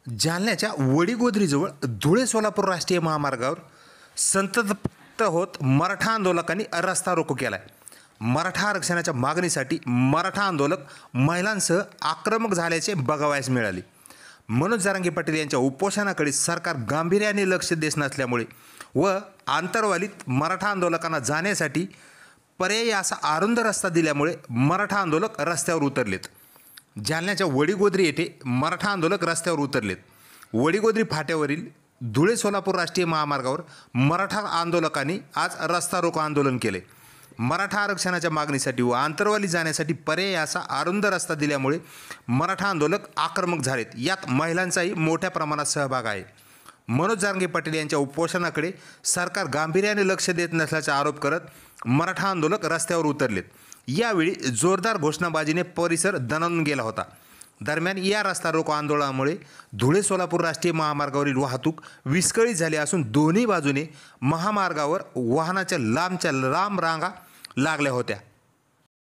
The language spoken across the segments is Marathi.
जालन्याच्या वडीगोद्रीजवळ धुळे सोलापूर राष्ट्रीय महामार्गावर संतप्त होत मराठा आंदोलकांनी रस्ता रोको केलाय। मराठा आरक्षणाच्या मागणीसाठी मराठा आंदोलक महिलांसह आक्रमक झाल्याचे बघावयास मिळाले। मनोज जरांगे पाटील यांच्या उपोषणाकडे सरकार गांभीर्याने लक्ष देत नसल्यामुळे व आंतरवालीत मराठा आंदोलकांना जाण्यासाठी पर्यायी असा अरुंद रस्ता दिल्यामुळे मराठा आंदोलक रस्त्यावर उतरलेत। जालन्याच्या वडीगोद्री येथे मराठा आंदोलक रस्त्यावर उतरलेत। वडीगोद्री फाट्यावरील धुळे सोलापूर राष्ट्रीय महामार्गावर मराठा आंदोलकांनी आज रस्ता रोको आंदोलन केले। मराठा आरक्षणाच्या मागणीसाठी व आंतरवाली जाण्यासाठी पर्यायी असा अरुंद रस्ता दिल्यामुळे मराठा आंदोलक आक्रमक झालेत। यात महिलांचाही मोठ्या प्रमाणात सहभाग आहे। मनोज जरांगे पाटील यांच्या उपोषणाकडे सरकार गांभीर्याने लक्ष देत नसल्याचा आरोप करत मराठा आंदोलक रस्त्यावर उतरलेत। यावेळी जोरदार घोषणाबाजीने परिसर दणाणून गेला होता। दरम्यान या रस्ता रोको आंदोलनामुळे धुळे सोलापूर राष्ट्रीय महामार्गावरील वाहतूक विस्कळीत झाली असून दोन्ही बाजूने महामार्गावर वाहनाच्या लांब रांगा लागल्या होत्या।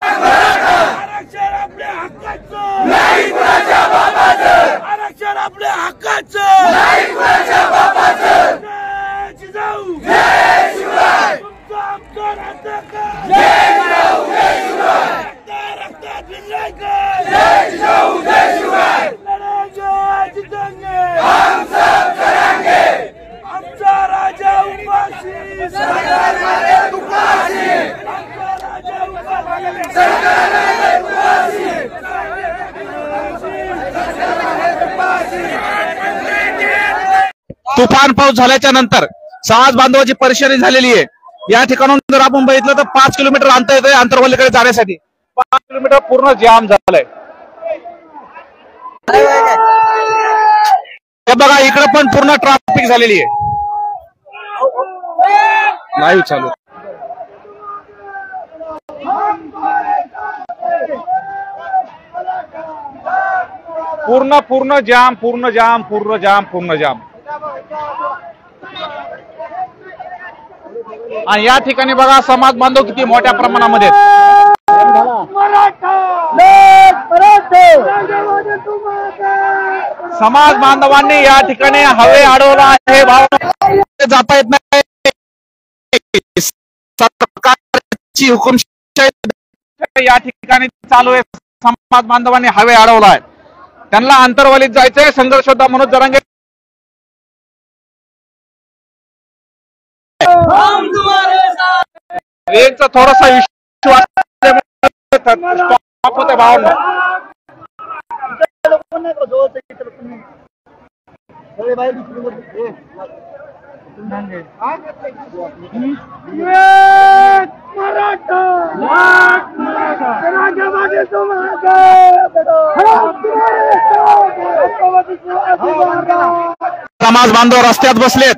आरक्षण आपल्या हक्काचं नाही कुणाच्या बापाचं, आरक्षण आपल्या हक्काचं नाही कुणाच्या बापाचं। जय जिजाऊ जय शिवराय, तुमचं आमचं नातं काय? जय जिजाऊ जय शिवराय, रक्तात भिनलंय काय? जय जिजाऊ जय शिवराय, लढाई जितेंगे हम सब करेंगे, आमचा राजा उपाशी सरकार मारे तुपाशी, आमचा राजा उपाशी सरकार मारे तुपाशी, तुफान पाऊस झाल्याच्या नंतर समाज बांधवाची परेशानी झालेली आहे। या ठिकाणून जर आपण बघितलं तर 5 किलोमीटर अंतर येते आंतरवालीकडे जाण्यासाठी। 5 किलोमीटर पूर्ण जाम झालंय। हे बघा इकडे पण पूर्ण ट्रॅफिक झालेली आहे। लाईव्ह चालू पूर्ण जाम। आणि या ठिकाणी बघा समाज बांधव किती मोठ्या प्रमाणामध्ये समाज बांधवांनी या ठिकाणी हवे अडवला आहे। जाता येत नाही, सरकारची हुकुमशाही या ठिकाणी चालू आहे। समाज बांधवांनी हवे अडवला आहे, त्यांना आंतरवालीत जायचंय। संघर्ष होता मनोज जरांगे रेंजचा थोडासा इश्यू स्टॉप होते भावना। समाज बांधव रस्त्यात बसलेत।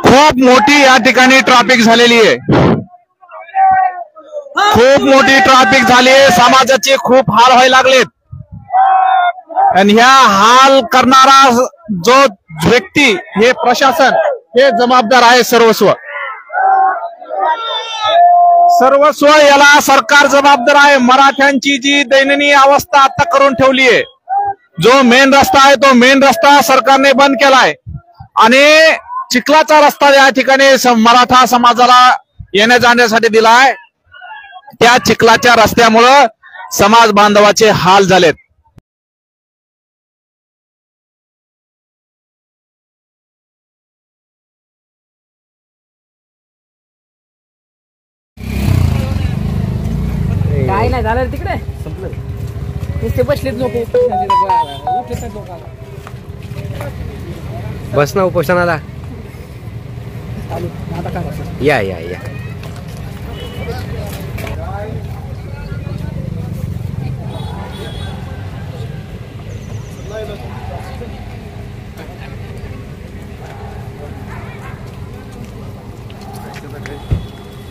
खूप मोठी या ठिकाणी ट्रॅफिक झालेली आहे। खूप मोठी ट्रॅफिक झाली आहे। समाजाचे खूप हाल व्हायला लागलेत आणि ह्या हाल करणारा जो व्यक्ती हे प्रशासन हे जबाबदार आहे। सर्वस्व याला सरकार जबाबदार आहे। मराठ्यांची जी दयनीय अवस्था आता करून ठेवली आहे, जो मेन रस्ता आहे तो मेन रस्ता सरकारने बंद केलाय आणि चिखलाचा रस्ता या ठिकाणी मराठा समाजाला येण्या जाण्यासाठी दिलाय। त्या चिखलाच्या रस्त्यामुळं समाज बांधवाचे हाल झालेत। काय नाही झालं तिकडे संपलं, नुसते बसलेत लोक। बस ना उपोषणाला या या या।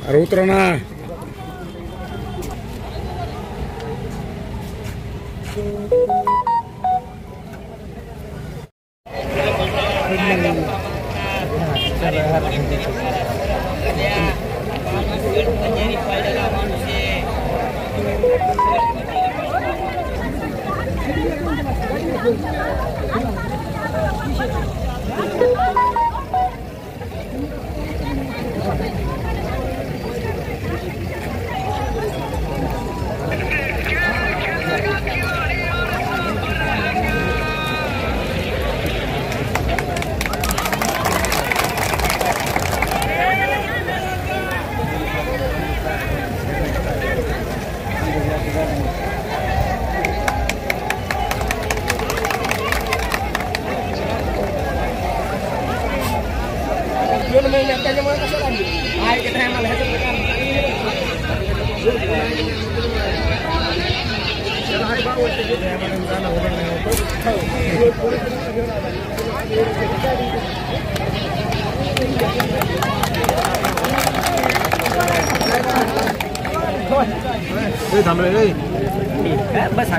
अरे उतरा ना. बस